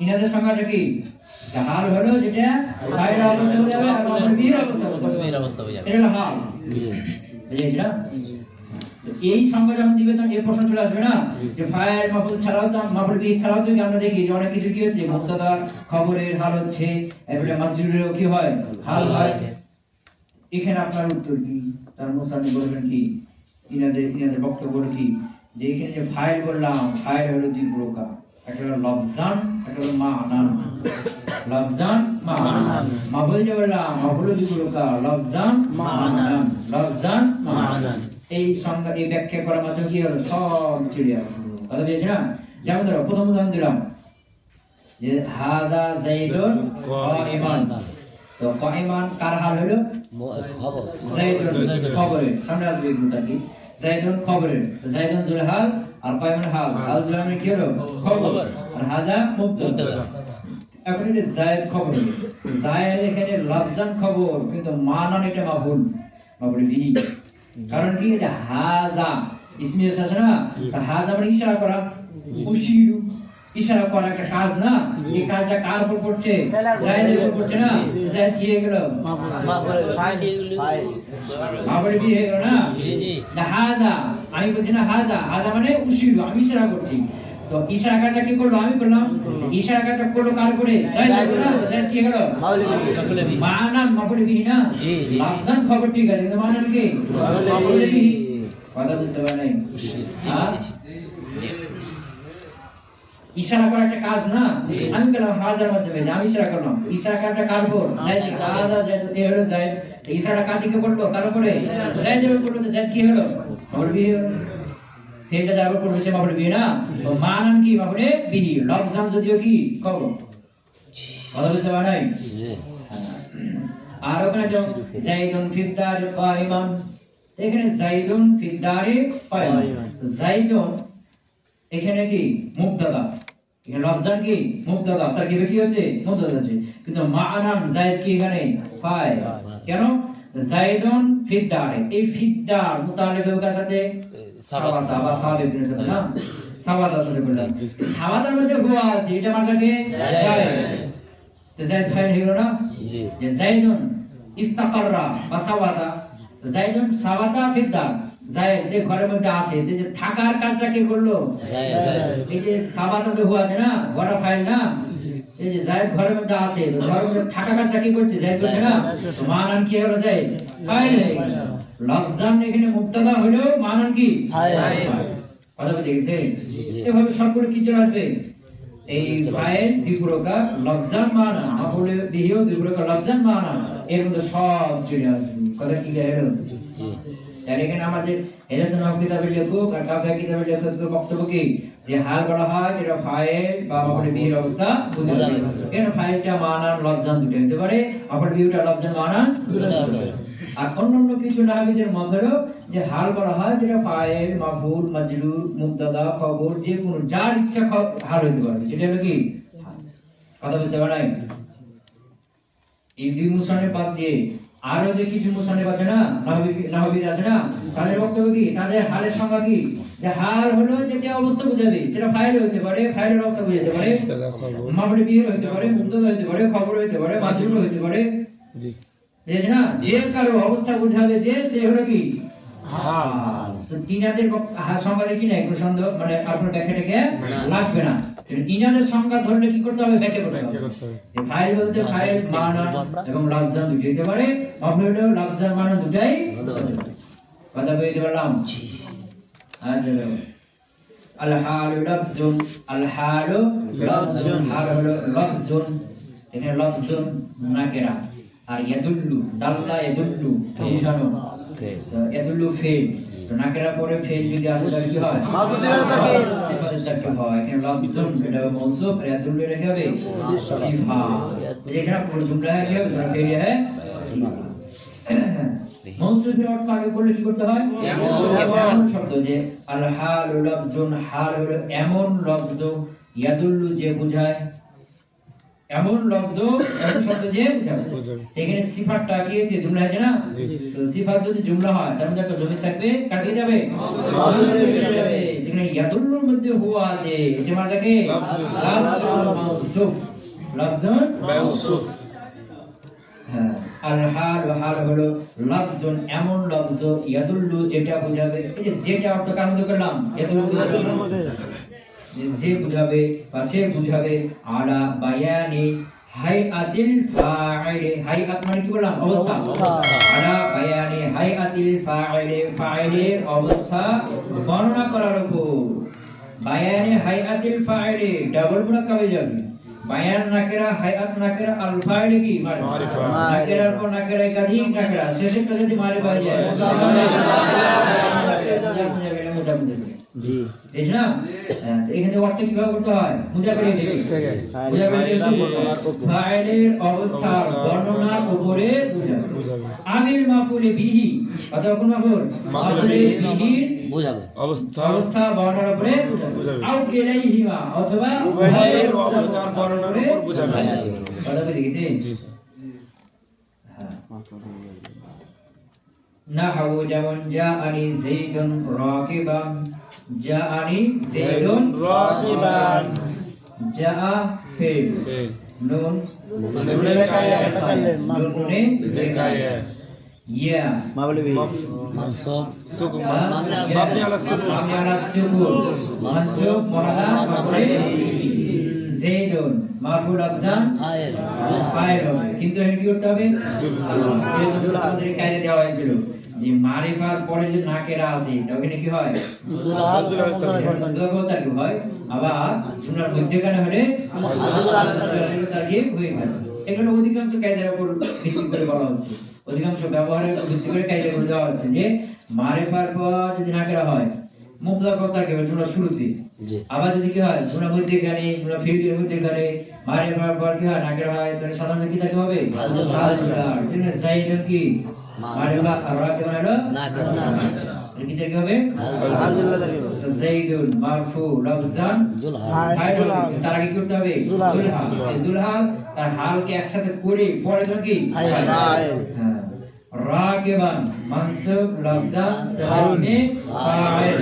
Speaker 2: ইনাদের সংজ্ঞাটা কি? হাল হলো যেটা ফাইল অবস্থা বোঝাবে আর মাফউল বিহির অবস্থা বোঝাবে। এটা হলো হাল। বুঝেছেন না? এই সংজ্ঞা যখন দিবে তখন এই প্রশ্ন চলে আসবে না যে ফাইল মাফউল ছাড়াও তো, মাফউল বিহি ছাড়াও তো আমরা দেখি যে অনেক কিছু কি হচ্ছে, মুবতাদা খবরের হাল হচ্ছে, এরপরে মাজরুরেরও কি হয়? হাল হয়। এখানে আপনার উত্তর কি? তার মুসান্নিফ বলবেন কি? ইনাদের বক্তব্য কি যে এখানে যে ফাইল বললাম, ফাইল হলো দুই প্রকার, একটা হলো লফজান, একটা হলো মানান। লফজান মানান। মাফউল যে বললাম মাফউল দুই প্রকার, লফজান মানান, লফজান মানান। এই সংজ্ঞা, এই ব্যাখ্যা করার মাধ্যমে কি হলো? সব ছেড়ে আসলো। কথা বুঝেছেন না? যেমন ধরো প্রথম উদাহরণ দিলাম যে হাযা যাইদুন কাইমান। তো কাইমান কার হাল হলো? যাইদুন খবরে। সামনে আসবে এগুলো কি? যাইদুন খবরে, যাইদুন জুলহাল আর কাইমান হাল। হাল জুলহাল কি হলো? খবর। আর হাযা মুবতাদা। এখন এই যায়েদ খবর, যায়েদ এখানে লফজান খবর, কিন্তু মানান এটা মাফউল, মাফউল বিহি। কারণ কি? যে হাযা ইসমে আছে না, হাযা মানে ইশারা করা, উশিরু ইশারা করা একটা কাজ না? এই কাজটা কার উপর পড়ছে? যায়েদের উপর পড়ছে না? যায়েদ কি হয়ে গেল? মাফউল বিহি হয়ে গেল না? না হাযা, আমি বলছি না হাযা, হাযা মানে উশিরু, আমি ইশারা করছি। তো ইশারা কাজটা কি করলো? আমি করলাম। ইশারা কাজটা করলো কার উপরে? যায়েদ না? যায়েদ কি হলো? মাফউল বিহি। মানান মাফউল বিহি না? লফজান খবর ঠিক আছে, কিন্তু মানান কি? মাফউল বিহি। কথা বুঝতে পারেন? হ্যাঁ, ইশারা করা একটা কাজ না? আমি বললাম হাজার মাধ্যমে যে আমি ইশারা করলাম, ইশারা কাজটা কার উপর? যায়েদ। হাযা যায়েদ, এই হলো যায়েদ। ইশারা কার দিকে করলো? কার উপরে? যায়েদের উপর করলো। তো যায়েদ কি হলো? মাফউল বিহি হলো। এটা যার উপর পড়বে সে মাফউল বিহি না? তো মানান কি? মাফউল বিহি। লফজান যদিও কি খবর। কথা বুঝতে পারেন? আর ওখানে তো যাইদুন ফিদ্দারি কাইমান, এখানে যাইদুন ফিদ্দারি কাইমান। যাইদুন এখানে কি? মুবতাদা। এখানে লফজান কি? মুবতাদা। তার কি হচ্ছে? মুবতাদা আছে। কিন্তু মানান যায়েদ কি এখানে? ফাইল। কেন? যাইদুন ফিদ্দারি, এই ফিদ্দার মুতাআল্লিক কার সাথে? সাওয়াতা বা সাওয়াতের সাথে না সাওয়াতা সাথে বললাম সাওয়াতার মধ্যে হুয়া আছে এটা মাটাকে জায়েদ তো জায়েদ ফাইল হলো না জি যে জাইদুন ইস্তাকাররা বা সাওয়াতা জাইদুন সাওয়াতা ফিদ্দার জায়েদ যে ঘরের মধ্যে আছে যে থাকার কাজটা কে করলো জায়েদ এই যে সাওয়াতাতে হুয়া আছে না ঘরে ফাইল না এই যে জায়েদ ঘরের মধ্যে আছে তো ঘরের মধ্যে থাকা কাজটা কি করছে জায়েদ করছে না তো মানান কি হলো জায়েদ ফাইল হয়ে গেল লফজান এখানে মুবতাদা হলো মানান কি ফাইল কথা বুঝে গেছেন এভাবে সবগুলো কি চলে আসবে এই ফাইল দ্বিপুরকা লফজান মানা মাফুল বিহিও দ্বিপুরকা লফজান মানা এর মধ্যে সব চলে আসবে কথা কি গেল তাহলে এখানে আমাদের এটা তো নাম কিতাবের লেখক আর কাফিয়া কিতাবের লেখকের বক্তব্য কি যে হাল বলা হয় যেটা ফাইল বা মাফুল বিহির অবস্থা বুঝাবে এর ফাইলটা মানান লফজান দুটো হতে পারে মাফুল বিহিটা লফজান মানান দুটো হতে পারে আর অন্যান্য কিছু নাহবীদের মধ্যেও যে হাল করা হয় যেটা ফাইল মাফউল মাজরুর মুবতাদা খবর যে কোনো যার ইচ্ছা হাল হতে পারে সেটা হলো কি কথা বুঝতে পারেন এই দুই মুসান্নেফ বাদ দিয়ে আরো যে কিছু মুসান্নেফ আছে না নাহবী আছে না তাদের বক্তব্য কি তাদের হালের সংজ্ঞা কি যে হাল হলো যেটা অবস্থা বোঝাবে সেটা ফাইল হতে পারে ফাইলের অবস্থা বোঝাতে পারে মাফউল বিহি হতে পারে মুবতাদা হতে পারে খবর হতে পারে মাজরুর হতে পারে জি যে না যে কারো অবস্থা বোঝাবে যে সে হলো কি হাল তো তিনাদের সংজ্ঞা কি নাই কোনো সন্দেহ মানে আপনার ব্যাখ্যাটাকে লাগবে না তিনাদের সংজ্ঞা ধরলে কি করতে হবে ব্যাখ্যা করতে হবে যে ফাইল বলতে ফাইল মানা এবং লফজান দুটোই হতে পারে মাফউল লফজান মানা দুটাই কথা বলতে পারলাম আচ্ছা আল হালু লফজুন আল হালু লফজুন হাল হলো লফজুন এখানে লফজুন নাকিরা আর ইয়াদুল্লু দাল্লা ইয়াদুল্লু বুঝানো ইয়াদুল্লু ফেল তো নাকিরা পরে ফেল যদি আসে তাহলে কি হয় সিফাতের জায়গা হয় এখানে লফজুন এটা মৌসুফ আর ইয়াদুল্লু রেখে হবে সিফা এখানে পুরো জুমলা है क्या पूरा फेल है মৌসুফের অর্থ আগে বললে কি করতে হয় এমন শব্দ যে আল হালু লফজুন হাল হলো এমন লফজ ইয়াদুল্লু যে বোঝায় এমন লফজ এমন শব্দ যে বোঝাবে এখানে সিফাতটা কি আছে জুমলা আছে না তো সিফাত যদি জুমলা হয় তার মধ্যে একটা জমি থাকবে কাটে যাবে এখানে ইয়াদুল্লুর মধ্যে হুয়া আছে এটা মারজাকে মাউসুফ লফজুন মাউসুফ হ্যাঁ আল হাল ওয়া হাল হলো লফজুন এমন লফজ ইয়াদুল্লু যেটা বোঝাবে এই যে যেটা অর্থ কার মধ্যে করলাম ইয়াদুল্লু যে বুঝাবে বা সে বুঝাবে আলা বায়ানি হাইআতিল ফাইল হাইআত মানে কি বললাম অবস্থা আলা বায়ানি হাইআতিল ফাইল ফাইলের অবস্থা বর্ণনা করার উপর বায়ানি হাইআতিল ফাইল ডাবল মুরাক্কাব হয়ে যাবে বায়ান নাকিরা হাইআত নাকিরা আল ফাইল কি মারিফা নাকিরার পর নাকিরা একাধিক নাকিরা শেষেরটা যদি মারিফা হয়ে যায় জি বুঝছ না এখানে অর্থ কিভাবে করতে হয় মুজাফির থেকে মুজাফির ফাইলের অবস্থার বর্ণনার উপরে বুঝাবে আমিল মাফুলে বিহি অথবা কোন মাফুল বিহির বুঝাবে অবস্থা বর্ণনার উপরে বুঝাবে আও কেলাইহিমা অথবা উভয়ের অবস্থার বর্ণনার উপরে বুঝাবে কথা বুঝে গেছেন জি হ্যাঁ নাহু যেমন জাআনি যাইদুন রাকিবান জাআনি যাইদুন রাকিবান জাআ ফিল নুন নুনে বেকায়া ইয়া মাবলবি মানসুব সুকুন মাবনি আলা সুকুন মানসুব মুরাদা মাবলি যাইদুন মাফুল আফজান ফাইল কিন্তু এখানে কি করতে হবে আমাদের কায়দা দেওয়া হয়েছিল যে মারিফার পরে যে নাকেরা আছে ওখানে কি হয় মুতলাক কি হয় আবার জুমলার মধ্যখানে হলে তারকিব হয়ে গেছে এগুলো অধিকাংশ কায়দার উপর ভিত্তি করে বলা হচ্ছে অধিকাংশ ব্যবহারের উপর ভিত্তি করে কায়দা করে দেওয়া হচ্ছে যে মারিফার পর যদি নাকেরা হয় মুতলাক তারকিব জুমলা শুরুতে আবার যদি কি হয় জুমলা মধ্যখানে জুমলা ফিল্ডের মধ্যখানে মারিফার পর কি হয় নাকেরা হয় তাহলে সাধারণত কি থাকতে হবে হাজরার জন্য যাইদুন কি মারিফা আর রাকিব হলো নাকেরা কি থাকতে হবে হাজরার যাইদুন মারফু লফজান জুলহাল তার আগে কি করতে হবে জুলহাল জুলহাল তার হালকে একসাথে করে পরে ধর কি ফাইল হ্যাঁ রাকিবান মানসুব লাফজান সিগাইসমে ফাইল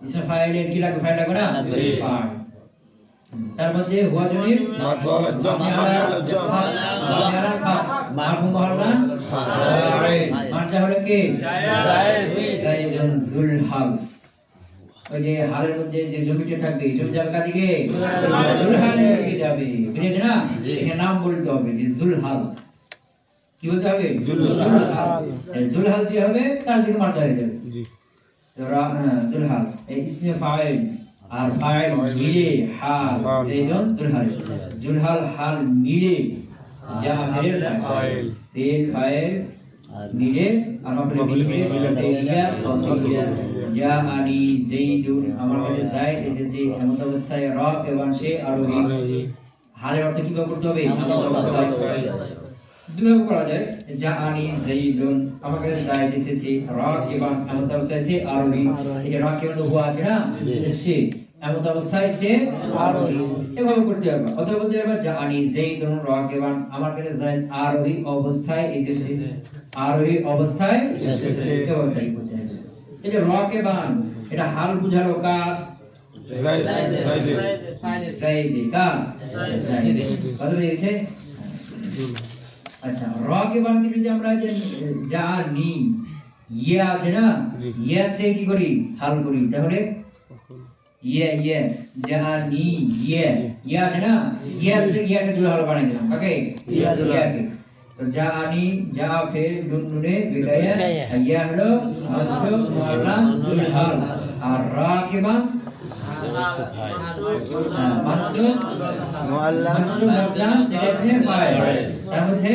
Speaker 2: ইসমে ফাইলের কি লাগে ফাইল লাগবে না ফাইল তার মধ্যে হুয়া জমির মারফু মারফু মুহাল্লান ফাইল মানজা হলো কি জাইদুন যুল হাল ওই যে হালের মধ্যে যে জমিটা থাকবে জমি যাবে কাদিকে যুল হালের দিকে যাবে বুঝেছ না এখানে নাম বলতে হবে যে যুল হাল কি বলতে হবে যুল হাল যে হবে তার দিকে মারতে হয়ে যাবে জি যুল হাল এই ইসমে ফাইল আর ফাইল মিলে হাল সেইজন যুল হাল হাল মিলে যা ফের ফাইল ফাইল মিলে আর মাফুল মিলে তাইয়া ফাতিয়া জাআনি যাইদুন আমার কাছে যায়েদ এসেছে এমন অবস্থায় রাকিবান সে আরোহী হালের অর্থ কি করতে হবে দুইভাবে করা যায় জাআনি যাইদুন আমার কাছে যায়েদ এসেছে রাকিবান এমন অবস্থায় সে আরোহী এই যে রাকিবান হুয়া আছে না সে এমন অবস্থায় সে আরোহী এভাবে করতে হবে অথবা বলতে হবে জাআনি যাইদুন রাকিবান আমার কাছে যায়েদ আরোহী অবস্থায় এসেছে আরোহী অবস্থায় এসেছে এভাবে তাই করতে হবে এই যে রাকিবান এটা হাল বুঝালো কার যায়েদ কার যায়েদ কথা বুঝেছে আচ্ছা রাকিবান কি যদি আমরা যে জানি ইয়া আছে না ইয়া থেকে কি করি হাল করি তাহলে ইয়া জানি ইয়া আছে না ইয়া থেকে ইয়াকে জুল হাল বানাই দিলাম ওকে ইয়াকে তো জানি যা ফেল দুনুনে বিদায়া ইয়া হলো মানসুব মুআল্লান জুল হাল আর রাকিবান মানসুব মুআল্লান মানসুব লাফজান সিগাইসমে ফাইল তার মধ্যে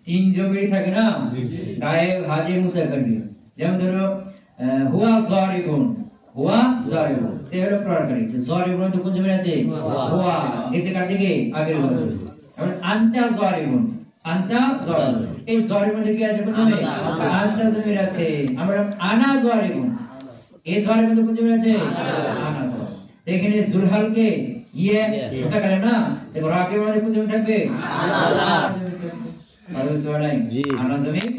Speaker 2: তিন জমির থাকে না গায়েব হাজির মুতাকাল্লিম যেমন ধরো হুয়া যারিবুন সে হলো প্রকারী যারিবুন তো কোন জমির আছে হুয়া নিচে কার দিকে আগের দিকে এখন আনতা যারিবুন এই যারিবুন কি আছে প্রথমে আনতা জমির আছে আমরা আনা যারিবুন এই যারিবুন তো কোন জমির আছে আনা এখানে জুলহালকে ইয়ে মুতাকাল্লিম না দেখো রাকিবের মধ্যে কোন জমি থাকবে আনা জমির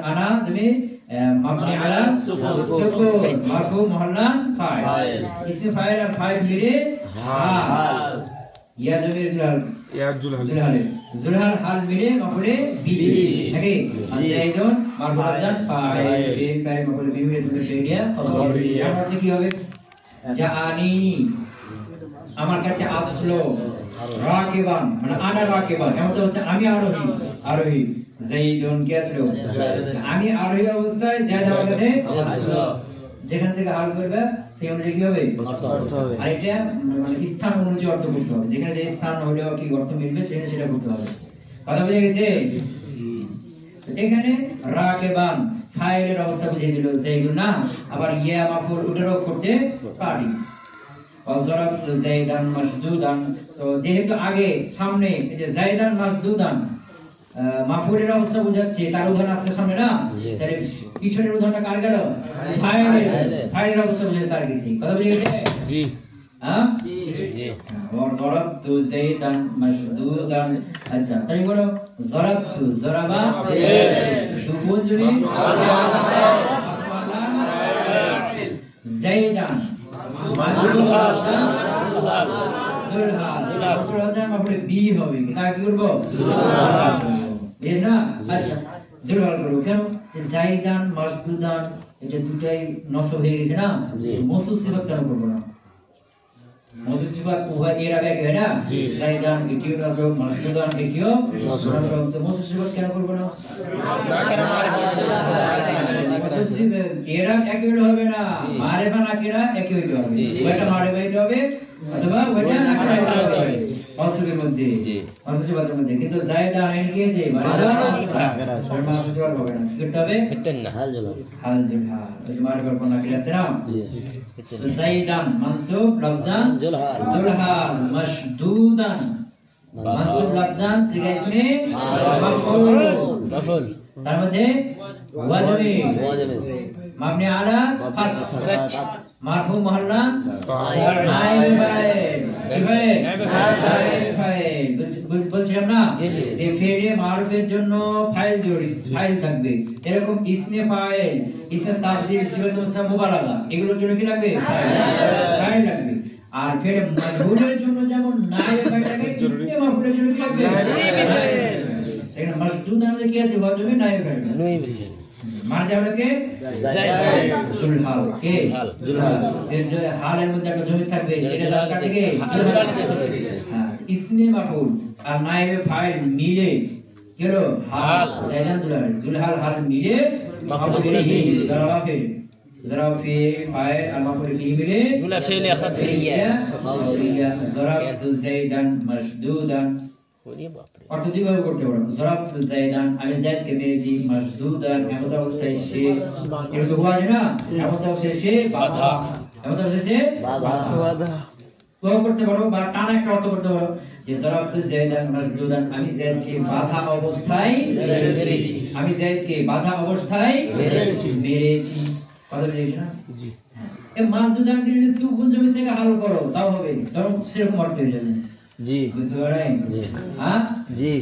Speaker 2: আনা জমির مبني على السكون مرفوع محلا فاعل اسم فاعل और फाइल मिले हाल या जमीर जुलहाल हाल मिले मफूले बिही ओके जायदुन मरफू अजन फाइल फिर फाइल मफूले बिही मिले দুটো ফেলিয়া এর অর্থ কি হবে জাআনি আমার কাছে আসলো রাকিবান মানে আনা রাকিবান এমন অবস্থায় আমি আরোহী যাইদুন কে আসলো আমি আরোহী অবস্থায় যায়েদ আমার কাছে আসলো যেখান থেকে হাল করবে সেই অনুযায়ী কি হবে অর্থ হবে আর এটা মানে স্থান অনুযায়ী অর্থ করতে হবে যেখানে যে স্থান হলো কি অর্থ মিলবে সেটা করতে হবে কথা বুঝে গেছে এখানে রাকিবান ফাইলের অবস্থা বুঝিয়ে দিল যাইদুন না আবার ইয়া মাফউল ওটারও করতে পারি অজরাত যাইদান মাসদুদান তো যেহেতু আগে সামনে এই যে যাইদান মাসদুদান মাফউলের অবস্থা বোঝাচ্ছে তার উদাহরণ আছে সামনে না তাহলে পিছনের উদাহরণটা কার গেল ফাইলের অবস্থা বোঝাচ্ছে তার কিছু কথা বুঝে গেছে জি হ্যাঁ জি ওয়ারাবতু যাইদান মাসদুদান আচ্ছা তাই বলো জরাবতু জরাবা তো কোন জমি যাইদান বি হবে তাকে কি করবো না আচ্ছা জুলহাল করবো কেন জাইদান মাসদুদান এই যে দুটাই নষ্ট হয়ে গেছে না মসুল সিফাত কেন করবো না মসুল সিফাত উভয় এর আগে হয় না জাইদান এটিও নসব মাসদুদান এটিও নসব তো মসুল সিফাত কেন করবো না মসুল সিফাত এরা একই হবে না মারিফা নাকিরা একই হইতে হবে ওইটা মারিফা হইতে হবে অথবা ওইটা নাকিরা হইতে হবে অসুবের মধ্যে অসুবের মধ্যে কিন্তু জায়দা আইন কি আছে মারিফা নাকিরা মাসদুদ হবে না কি করতে হবে হাল জুলহাল ওই যে মারিফার কোন নাকিরা আছে না তো জাইদান মানসুব লাফজান জুলহাল মাসদুদান মানসুব লাফজান সিগা ইসমে মাফউল তার মধ্যে ওয়াজমি মাবনি আলা ফাতহ মারফু মুহাল্লা নাইব ফাইল বলছিলাম না যে ফেলে মারুফের জন্য ফাইল জড়িত ফাইল থাকবে এরকম ইসমে ফাইল ইসমে তাফসীর সিফাতুল মুবালাগা এগুলোর জন্য কি লাগবে ফাইল লাগবে আর ফেলে মাজহুরের জন্য যেমন নাইব ফাইল লাগে ইসমে মারফুলের জন্য কি লাগবে এখানে মাসদুদ আমাদের কি আছে ওয়াজিবে নাইব ফাইল মারজা হলো কে জুলহাল কে জুলহাল এর যে হালের মধ্যে একটা জমি থাকবে এটা দাল কাটে কে হ্যাঁ ইসমে মাফউল আর নাইবে ফাইল মিলে কি হলো হাল জায়দান জুলহাল হাল মিলে মাফউল বিহি জরাফ ফি ফাইল আর মাফউল বিহি মিলে জুলা ফিল খাবরিয়া জরাফতু জাইদান মাশদুদান অর্থ দুইভাবে করতে পারো জরাফতু জাইদান আমি জাইদকে মেরেছি মাশদুদান এমন অবস্থায় সে এটা তো হুয়া না এমন অবস্থায় সে বাধা এমন অবস্থায় সে বাধা তো করতে পারো বা টানা একটা অর্থ করতে পারো যে জরাফতু জাইদান মাশদুদান আমি জাইদকে বাধা অবস্থায় মেরেছি আমি জাইদকে বাধা অবস্থায় মেরেছি কথা বুঝেছ না জি এই মাশদুদান কে যদি তুগুন জমি থেকে হাল করো তাও হবে তখন সেরকম অর্থ হয়ে যাবে জি বুঝতে পারেন জি হ্যাঁ জি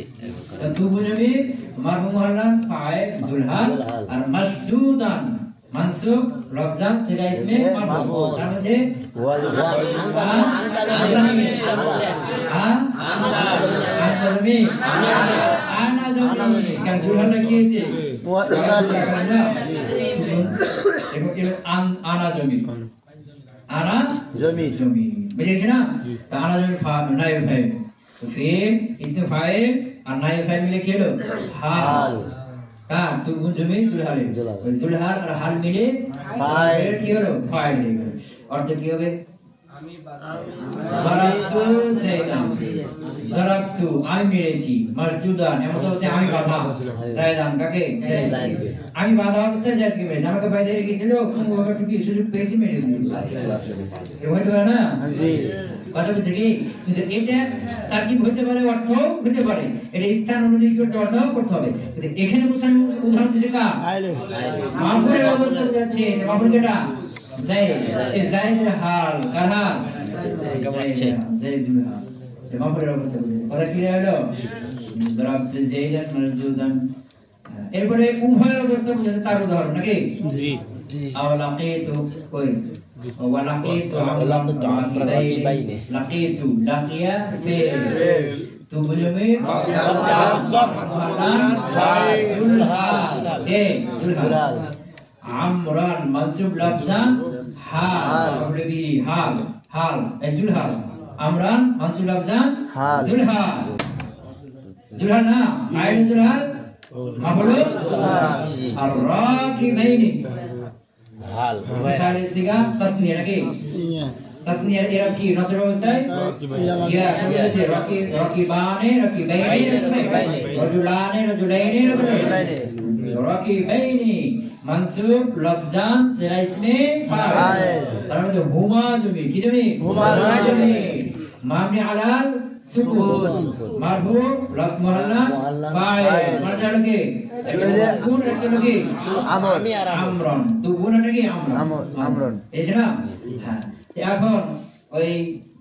Speaker 2: তু বুঝবি মারফু মুহাল্লা ফাইল জুলহাল আর মাশদুদান মানসুব লফজান সিগা ইসমে মারফু তার মধ্যে আনাজমি কারণ জুলহালটা কি হয়েছে আনাজমি আনা জমি জমি বুঝেছ না তো আনা জমি নাইব ফাইল তো ফির ইসমে ফাইল আর নাইব ফাইল মিলে কি হলো হাল কার তুগুন জমি জুলহাল জুলহাল আর হাল মিলে ফাইল কি হলো ফাইল হয়ে গেল অর্থ কি হবে জরাফতু জাইদান জরাফতু আমি মেরেছি মাশদুদান এমন তো আমি বাধা জাইদান কাকে আমি বাধা অবস্থায় জাইদকে মেরেছি আমাকে বাইরে রেখেছিল কোন ভাবে টুকি সুযোগ পেয়েছি মেরে দিয়েছি এই হইতো না জি কথা বুঝছি কি কিন্তু এটা তারকিব হতে পারে অর্থ হতে পারে এটা স্থান অনুযায়ী কি অর্থ করতে হবে কিন্তু এখানে বুঝানো উদাহরণ দিছে কা মাফুলের অবস্থা বুঝাচ্ছে মাফুল কেটা জাইদের হাল কার হাল জাইদুল হাল মাফুলের অবস্থা বুঝাচ্ছে কথা ক্লিয়ার হলো জরাফতু জাইদান মাশদুদান এরপরে উভয়ের অবস্থা বুঝাচ্ছে তার উদাহরণ নাকি জি জি আওলাকিতু কই ওয়ালাকিতু আমরান লাকিতু লাকিয়া ফিল তো বুঝবে জুলহাল আমরান মানসুব লফজান হাল বি হাল হাল জুলহাল আমরান মানসুব লফজান জুলহাল জুলহাল না ফাইল জুলহাল মাফউল আর রাকিবাইনি হাল ফাইল সিগা তাসনিয়া নাকি তাসনিয়া এরা কি নসব অবস্থায় ইয়া বলেছে রাকিবানে রাকিবাইনি রাজুলানে রাজুলাইনি রাকিবাইনি মানসুব লফজান সিগা ইসমে ফাইল তার মধ্যে হুমা জমি কি জমি হুমা জমি মাবনি আলাল সুকুন মারফু লফ মুহাল্লা ফাইল মারজা লগে গুণ একটা লগে আমরন তো গুণ একটা কি আমরন এই যে না হ্যাঁ এখন ওই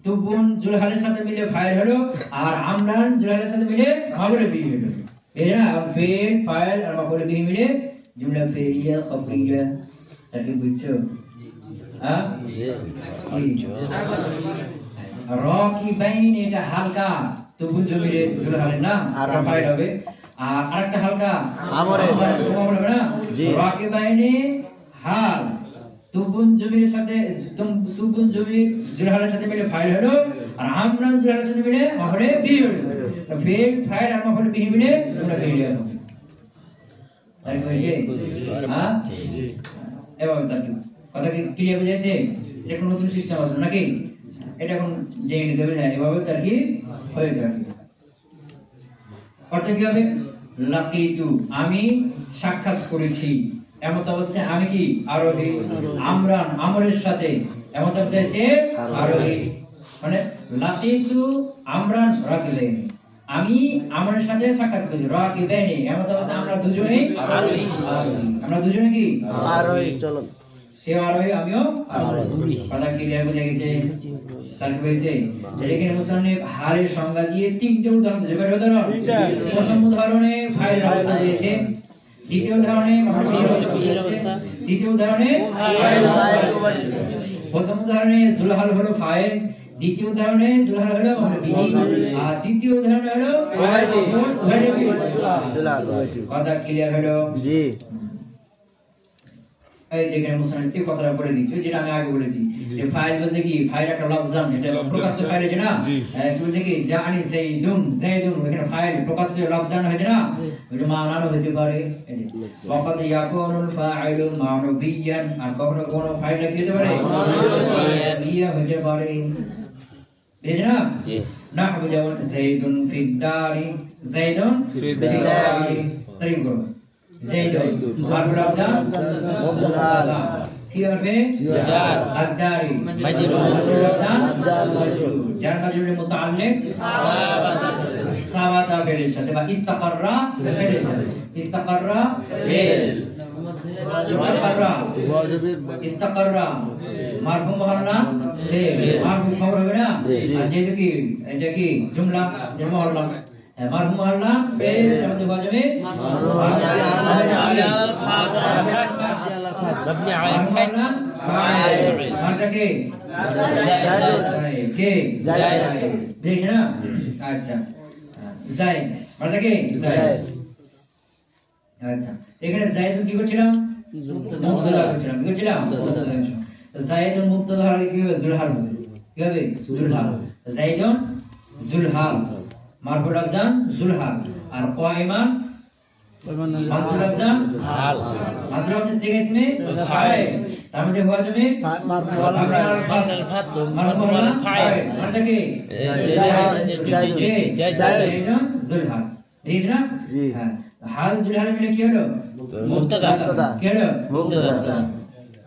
Speaker 2: তুগুন জুলহালের সাথে মিলে ফাইল হলো আর আমরান জুলহালের সাথে মিলে মাফউল বিহি হলো এই না ফিল ফাইল আর মাফউল বিহি মিলে জুমলা ফেরিয়া খাবরিয়া তাকে বুঝছো হ্যাঁ রাকিবাইন এটা হালকা তুগুন জমিরে জুলহালের না আর ফাইল হবে আর আরেকটা হালকা আমরের হবে না রাকিবাইনে হাল তুগুন জমির সাথে তুগুন জমি জুলহালের সাথে মিলে ফাইল হলো আর আমরান জুলহালের সাথে মিলে মাফউল বিহি হলো তো ফিল ফাইল আর মাফউল বিহি মিলে জুমলা ফেরিয়া হবে তাই কইছে হ্যাঁ জি এভাবে তারকিব কথা কি ক্লিয়ার হয়ে যাচ্ছে এটা কোন নতুন সিস্টেম আছে নাকি এটা এখন জেনে নিতে হবে হ্যাঁ এভাবে তারকিব হয়ে যাবে অর্থ কি হবে লাকিতু আমি সাক্ষাৎ করেছি এমন অবস্থায় আমি কি আরোহী আমরান আমরের সাথে এমন অবস্থায় সে আরোহী মানে লাকিতু আমরান রাকিবাইনি আমি আমার সাথে সাক্ষাৎ করেছি রাকিবাইনি এমত আমরা দুজনেই আরোহী আমরা দুজনে কি
Speaker 3: আরোহী চলো
Speaker 2: সেও আরোহী আমিও আরোহী কথা ক্লিয়ার বুঝে গেছে তারপর বলছে এখানে মুসলমান হারের সংজ্ঞা দিয়ে তিনটে উদাহরণ দিয়েছে কয়টা উদাহরণ প্রথম উদাহরণে ফাইল অবস্থা দিয়েছে দ্বিতীয় উদাহরণে মাফউলের অবস্থা দিয়েছে তৃতীয় উদাহরণে প্রথম উদাহরণে জুলহাল হলো ফাইল দ্বিতীয় উদাহরণে জুলহাল হলো মাফউল আর তৃতীয় উদাহরণে হলো কথা ক্লিয়ার হলো
Speaker 3: জি
Speaker 2: এই যেখানে মুসলমান এই কথাটা বলে দিচ্ছি যেটা আমি আগে বলেছি যে ফাইল বলতে কি ফাইল একটা লফজান এটা প্রকাশ্য ফাইল আছে না তুমি দেখি জানি যাইদুন এখানে ফাইল প্রকাশ্য লফজান হয়েছে না ওই মানানো হতে পারে এই যে ওয়াকাদ ইয়াকুনুল ফাইলু মানবিয়ান আর কখনো কোনো ফাইল কি হতে পারে মানবিয়া হতে পারে বুঝছ না জি নাহু যেমন যাইদুন ফিদ্দারি যাইদুন ফিদ্দারি তারিখ করো যাইদুন মারফুল আফজান মুবতাদা কি হবে জার আদারি মাজরুর আফজান জার মাজরুর মুতাআল্লিক সাবাতা ফেলের সাথে বা ইস্তাকাররা ফেলের সাথে ইস্তাকাররা ফেল ইস্তাকাররা মারফু মুহাল্লা ফেল মারফু খবর হবে না আর যেহেতু কি এটা কি জুমলা যেমন মুহাল্লা মারফু মুহাল্লা ফেল আমাদের বাজাবে
Speaker 1: مبني على الفتح
Speaker 2: فاعل মারটা কে কে জায়েদ দেখছ না আচ্ছা জায়েদ মারটা কে জায়েদ আচ্ছা এখানে জায়েদ কি করছিলাম মুবতাদা করছিলাম কি করছিলাম জায়েদ মুবতাদা হলে কি হবে জুলহাল হবে কি হবে জুলহাল জায়েদুন জুলহাল মারফুল আফজান জুলহাল আর কায়মান মানসুব আফজান হাল মানসুব আফজান সিগা ইসমে ফাইল তার মধ্যে হুয়া জমি মারফু আল ফাইল মানে কি জায়েদুন জুলহাল ঠিক না হ্যাঁ হাল জুলহাল মানে কি হলো মুবতাদা কি হলো মুবতাদা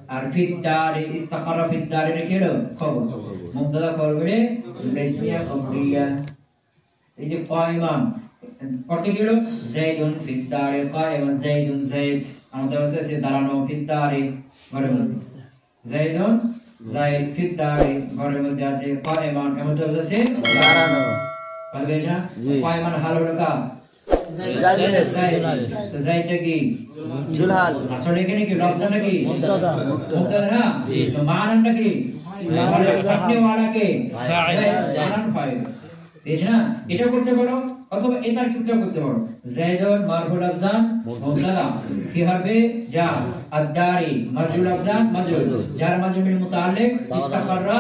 Speaker 2: আর ফিদ্দার ইস্তাকারা ফিদ্দার এটা কি হলো খবর মুবতাদা খবর বলে জুমলা ইসমিয়া খবরিয়া এই যে কায়মান অর্থ কি হলো যাইদুন ফিদ্দারে কায়মান যাইদুন যাইদ আমাদের আছে দাঁড়ানো ফিদ্দারে ঘরের মধ্যে যাইদুন যাইদ ফিদ্দারে ঘরের মধ্যে আছে কায়মান এর মধ্যে আছে দাঁড়ানো বলবে না কায়মান হাল হলো কা যাইদটা কি
Speaker 3: জুলহাল
Speaker 2: আসলে এখানে কি লফজাটা কি মুবতাদা না তো মানানটা কি থাকনে वाला কে জানান ফাইল ঠিক না এটা করতে পারো অথবা এটার কিটা করতে পারো যায়দুন মারফুল আফজান মুবতাদা কি হবে জার আদারি মাজরুর আফজান মাজরুর জার মাজরুর মুতাআল্লিক ইস্তাকাররা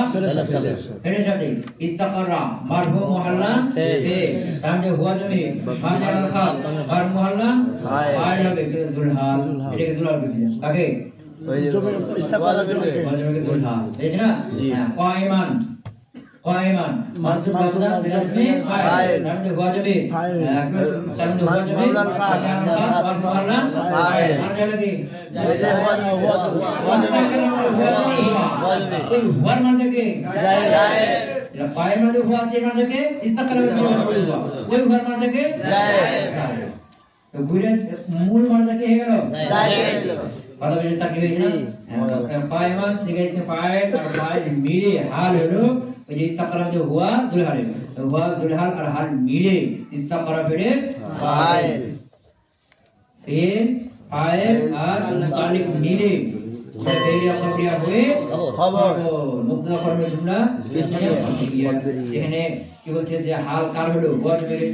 Speaker 2: এর সাথে ইস্তাকাররা মারফু মুহাল্লা ফে তাহলে হুয়া জমি মানে আল খাল মার মুহাল্লা ফাইল হবে কি জুলহাল এটাকে জুলহাল করে দিলাম কাকে ইস্তাকাররা মাজরুরকে জুলহাল ঠিক না কায়মান কায়মান মানসুব আফজান ইসমে ফাইল তার মধ্যে হুয়া যাবে তার মধ্যে হুয়া যাবে আর মুহাল্লা ফাইল মানে কি হুয়ার মানে কি জায়েদ এটা ফাইল মানে হুয়া আছে মানে কি ইস্তাকারা হুয়া ওই হুয়ার মানে কি জায়েদ তো গুরে মূল মানে কি হয়ে গেল জায়েদ কথা বুঝে তাকে হয়েছে না কায়মান সিগাইছে ফাইল আর ফাইল মিলে হাল হলো ওই যে ইস্তাকারা যে হুয়া জুলহাল আর হাল মিলে ইস্তাকারা ফেলে ফাইল আর মুতাআল্লিক মিলে ফেলিয়া খবরিয়া হয়ে খবর মুবতাদা খবর জুমলা এখানে কি বলছে যে হাল কার হলো হুয়া মেরে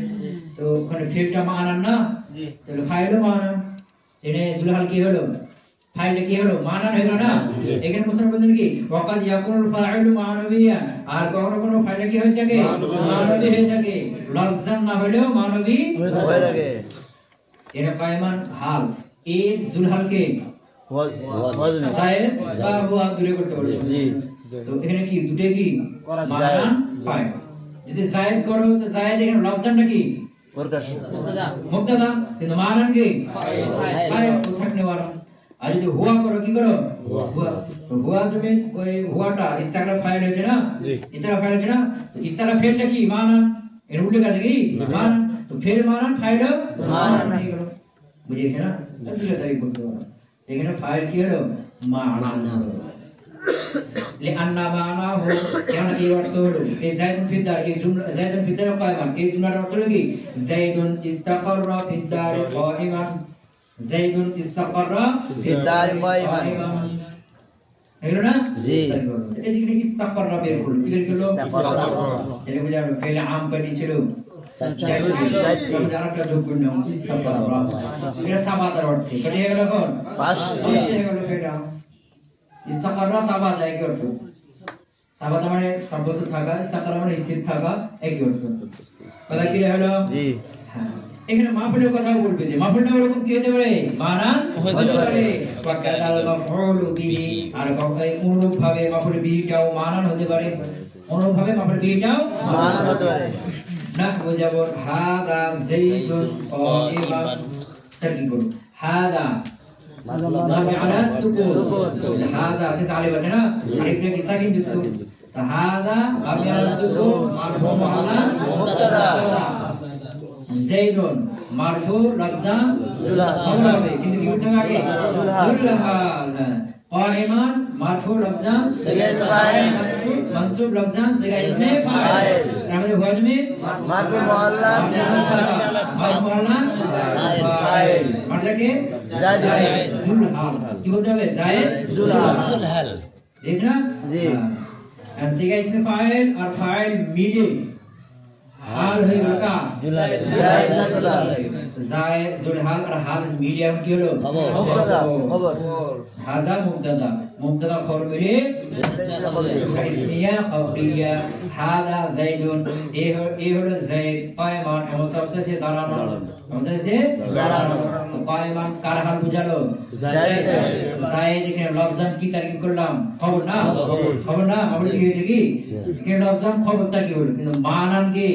Speaker 2: তো ওখানে ফেলটা মানান না তাহলে ফাইলও মানান এখানে জুলহাল কি হলো ফাইলে কি হলো মানান হলো না এখানে মুসলমান বলেন কি ওয়াকাদ ইয়াকুনুল ফাইলু মানবিয়া আর কোন ফাইলে কি হয়ে থাকে মানবী হয়ে থাকে লফজান না হলেও মানবী হয়ে থাকে এটা কায়মান হাল এই জুলহালকে জায়েদ বা হুয়া দূরে করতে বলেছে জি তো এখানে কি দুটো কি মানান ফাইল যদি জায়েদ করো তো জায়েদ এখানে লফজানটা কি মুবতাদা কিন্তু মানান কি ফাইল থাকনে वाला আর যদি হুয়া করো কি করো হুয়া জমি ওই হুয়াটা ইস্তাকারা ফাইল আছে না ইস্তাকারা ফাইল আছে না ইস্তাকারা ফাইলটা কি মানান এর উল্লেখ আছে কি মানান তো ফেল মানান ফাইল
Speaker 3: মানান।
Speaker 2: হয়ে গেল বুঝেছ না দুটো তারিখ করতে পারো এখানে ফাইল কি হলো মানান لأن معناه كان في وقته زيد في الدار زيد في الدار قائما এই জুমলার অর্থ কি زيد استقر في الدار قائما زيد استقر
Speaker 3: في الدار قائما
Speaker 2: এগুলো না
Speaker 3: জি।
Speaker 2: এই যে ইস্তাকর বের করলো কি বের করলো
Speaker 3: ইস্তাকর।
Speaker 2: এটা বুঝা গেল ফেলে আম কাটি ছিল
Speaker 3: চারটি।
Speaker 2: যারাটা যোগ করল ইস্তাকর এটা সাবাতার অর্থে কেটে গেল এখন
Speaker 3: পাঁচটি।
Speaker 2: হয়ে গেল এটা ইস্তাকর সাবাত একই অর্থ সাবাত মানে সব বছর থাকা ইস্তাকর মানে স্থির থাকা একই অর্থ কথা কি হলো
Speaker 3: জি।
Speaker 2: হ্যাঁ এখানে মাফুলের কথা বলবে যে মাফুলটা এরকম কি হতে পারে মানান হতে পারে ওয়াকাদাল মাফউল বিহি আর অনুরূপ ভাবে মাফুল বিহিটাও মানান হতে পারে অনুরূপ ভাবে মাফুল বিহিটাও
Speaker 3: মানান হতে পারে
Speaker 2: নাহু যাবর হাদা যাইদুন কাইমান তাকি করুন হাদা মাবনি আলা সুকুন হাদা শেষ আলিফ আছে না আলিফটা কি সাকিন দিস্তু তো হাদা মাবনি আলা সুকুন মারফুউন আলা
Speaker 3: মুবতাদা
Speaker 2: زيدون مرفوع لفظا
Speaker 3: জুলহাল।
Speaker 2: خبر হবে কিন্তু কি করতে হবে আগে
Speaker 3: জুলহাল।
Speaker 2: জুলহাল قائما مرفوع لفظا
Speaker 3: صيغة فاعل
Speaker 2: منصوب لفظا صيغة اسم فاعل
Speaker 3: فاعل
Speaker 2: আমাদের ওয়াজ মে
Speaker 3: মারফু মুআল্লাফ
Speaker 2: ফাইল মাটাকে
Speaker 3: জায়েদ।
Speaker 2: জুলহাল কি বলতে হবে জায়েদ
Speaker 3: জুলহাল।
Speaker 2: ঠিক না
Speaker 3: জি।
Speaker 2: আর صيغة اسم فاعل আর ফাইল মিলে হাল হয়ে গেল কা
Speaker 3: জায়েদ মুবতাদা
Speaker 2: জায়েদ জুলহাল আর হাল মিডিয়াম কি হলো
Speaker 3: মুবতাদা খবর
Speaker 2: হাদা মুবতাদা মুবতাদা খবর মিলে ইসমিয়া খবরিয়া হাদা যাইদুন এই হলো যাইদ কায়মান এমন সবশেষে দাঁড়ানো সবশেষে দাঁড়ানো তো কায়মান কার হাল বুঝালো
Speaker 3: জায়েদ।
Speaker 2: যাইদ এখানে লফজান কি তারিখ করলাম খবর না খবর না আমরা কি হয়েছে কি এখানে লফজান খবরটা কি হলো কিন্তু মানান কি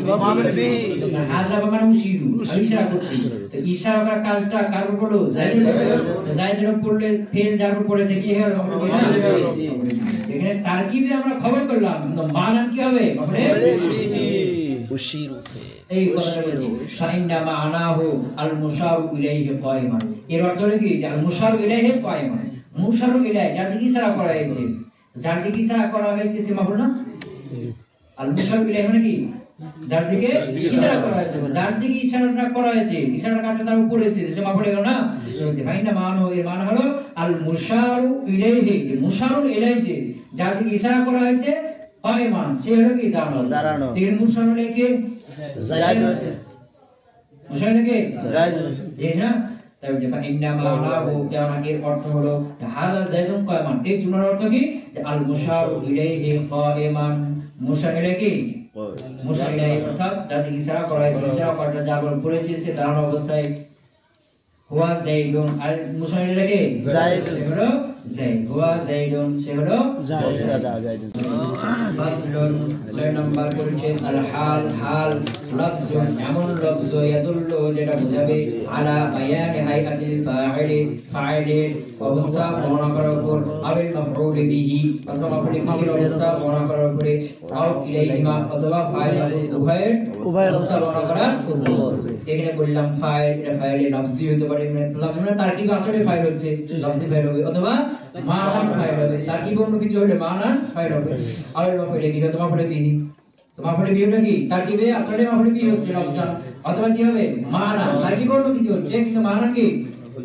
Speaker 3: মাফুল বিহি
Speaker 2: হাজা মানে উশিরু আমি ইশারা করছি তো ইশারা করার কাজটা কার উপর হলো জায়েদের উপর পড়লে ফেল যার উপর পড়েছে কি হলো এখানে তারকিবে আমরা খবর করলাম কিন্তু মানান কি হবে খবরে এই কথাটা বলছি ফাইন্না মানাহু আল মুশারু ইলাইহি কায়মান এর অর্থ হলো কি যে আল মুশারু ইলাইহি কায়মান মুশারু ইলাইহি যার দিকে ইশারা করা হয়েছে যার দিকে ইশারা করা হয়েছে সে মাফুল না আল মুশারু ইলাইহি মানে কি যার দিকে ইশারা করা হয়েছে যার দিকে ইশারাটা করা হয়েছে ইশারার কাজটা তার উপরে হয়েছে সে মাফুল গেল না বলছে ফাইন্না মানাহু এর মানে হলো আল মুশারু ইলাইহি মুশারু ইলাইহি যার দিকে ইশারা করা হয়েছে কায়মান সে হলো কি দাঁড়ানো তিন মুশারু লেকে
Speaker 3: জায়েদ
Speaker 2: মুশারু লেকে
Speaker 3: জায়েদ
Speaker 2: এই না তাই যে ফাইন্না মানাহু এর অর্থ হলো হাদা যাইদুন কায়মান এই জুমলার অর্থ কি যে আল মুশারু ইলাইহি কায়মান মুশার ইলাইহি মুশার ইলাইহি অর্থাৎ যাতে ইশারা করা হয়েছে ইশারা করাটা যার উপর পড়েছে সে দাঁড়ানো অবস্থায় হুয়া যাইদুন আর মুশার ইলাইহি
Speaker 3: জায়েদ
Speaker 2: হলো যাইদ হুয়া যাইদুন সে হলো
Speaker 3: জায়েদ
Speaker 2: ফাসলুন 6 নম্বর পরিচয় আল হাল হাল লফজুন এমন লফজ ইয়াদুল্লু যেটা বোঝাবে আলা বায়ানি হাইয়াতিল ফাইলি ফাইলের অবস্থা বর্ণনা করার উপর আবিল মাফউল বিহি অথবা মাফউল বিহির অবস্থা বর্ণনা করার উপরে আও কিলাইহিমা অথবা ফাইল উভয়ের অবস্থা বর্ণনা করার উপর এখানে বললাম ফাইল এটা ফাইলের লফজি হতে পারে মানে লফজ মানে তারকিব আসলে ফাইল হচ্ছে লফজি ফাইল হবে অথবা মানান ফাইল হবে তারকিব অন্য কিছু হলে মানান ফাইল হবে আবিল মাফউল বিহি অথবা মাফউল বিহি তো মাফউল বিহিটা কি তারকিবে আসলে মাফউল বিহি হচ্ছে লফজান অথবা কি হবে মানান তারকিব অন্য কিছু হচ্ছে কিন্তু মানান কি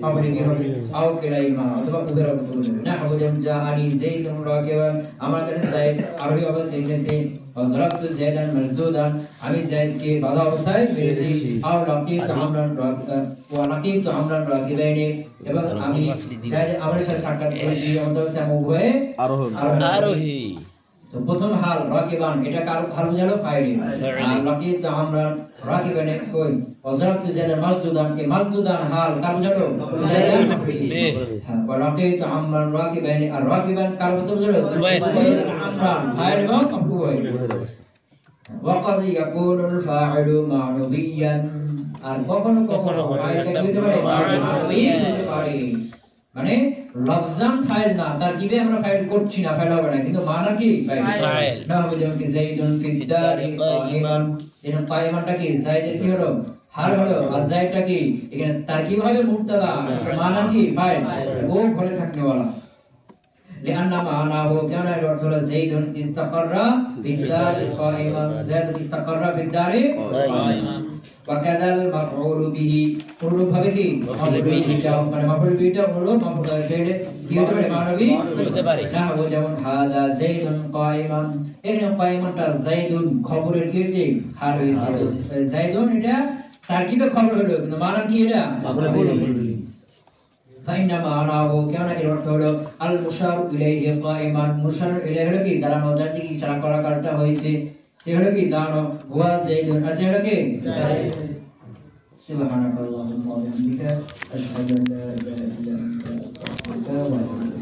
Speaker 2: মাফউল বিহি হবে আও কিলাইহিমা অথবা উভয়ের অবস্থা বলবে না হবে যেমন জাআনি যাইদুন রাকিবান আমার কাছে যায়েদ আরবি অবস্থায় এসেছে হযরতু যায়েদান মাসদুদান আমি যায়েদকে বাঁধা অবস্থায় মেরেছি আও লাকিতু আমরান ওয়া লাকিতু আমরান রাকিবাইনি এবং আমি যায়েদ আমার সাথে সাক্ষাৎ করেছি আমাদের অবস্থায় আমি উভয়ে আরোহী তো প্রথম হাল রাকিবান এটা কার হাল বোঝালো ফাইল আর লাকিতু আমরান রাকিবাইনি কই হযরতু যায়েদান মাসদুদান কে মাসদুদান হাল কার বোঝালো যায়েদান হ্যাঁ ওয়া লাকিতু আমরান রাকিবাইনি আর রাকিবান কার অবস্থা বোঝালো আমরান ফাইল এবং উভয় وقد يكون الفاعل معنويا আর কখনো কখনো ফাইলটা কি হতে পারে মানবী হতে পারে মানে লফজান ফাইল না, তারকিবে আমরা ফাইল করছি না, ফাইল হবে না, কিন্তু মানা কি ফাইল না হবে। যেমন কি যাইদুন ফিদ দারি কাইমান, এর কাইমানটা কি যাইদের কি হলো হাল হলো, আর যাইদটা কি এখানে তারকিব হবে মুবতাদা, মানা কি ফাইল, ও ঘরে থাকনে ওয়ালা। لأن معناه كان الأرض زيد استقر في الدار قائما، زيد استقر في الدار قائما، وكذا المفعول به অনুরূপ ভাবে কি মফউল বিটা, মানে মফউল বিটা অনুরূপ মফউল বিটা কি হতে পারে, মানবী হতে পারে না। ও যেমন হাদা যাইদুন কাইমান, এখানে কাইমানটা যাইদুন খবরের কি হয়েছে হাল হয়েছে, যাইদুন এটা তারকিবে খবর হলো, কিন্তু মানা কি এটা মফউল। ফাইনা মানাহু কেন এর অর্থ হলো আল মুশার ইলাইহি কাইমান, মুশার ইলাইহি হলো কি দাঁড়ানো, যার দিকে ইশারা করা কারটা হয়েছে সে হলো কি দাঁড়ানো, হুয়া যাইদুন আছে হলো কি যাইদ। সুবহানাল্লাহি ওয়া বিহামদিহি, আশহাদু আল্লা ইলাহা ইল্লা আনতা, আস্তাগফিরুকা ওয়া আতুবু ইলাইক।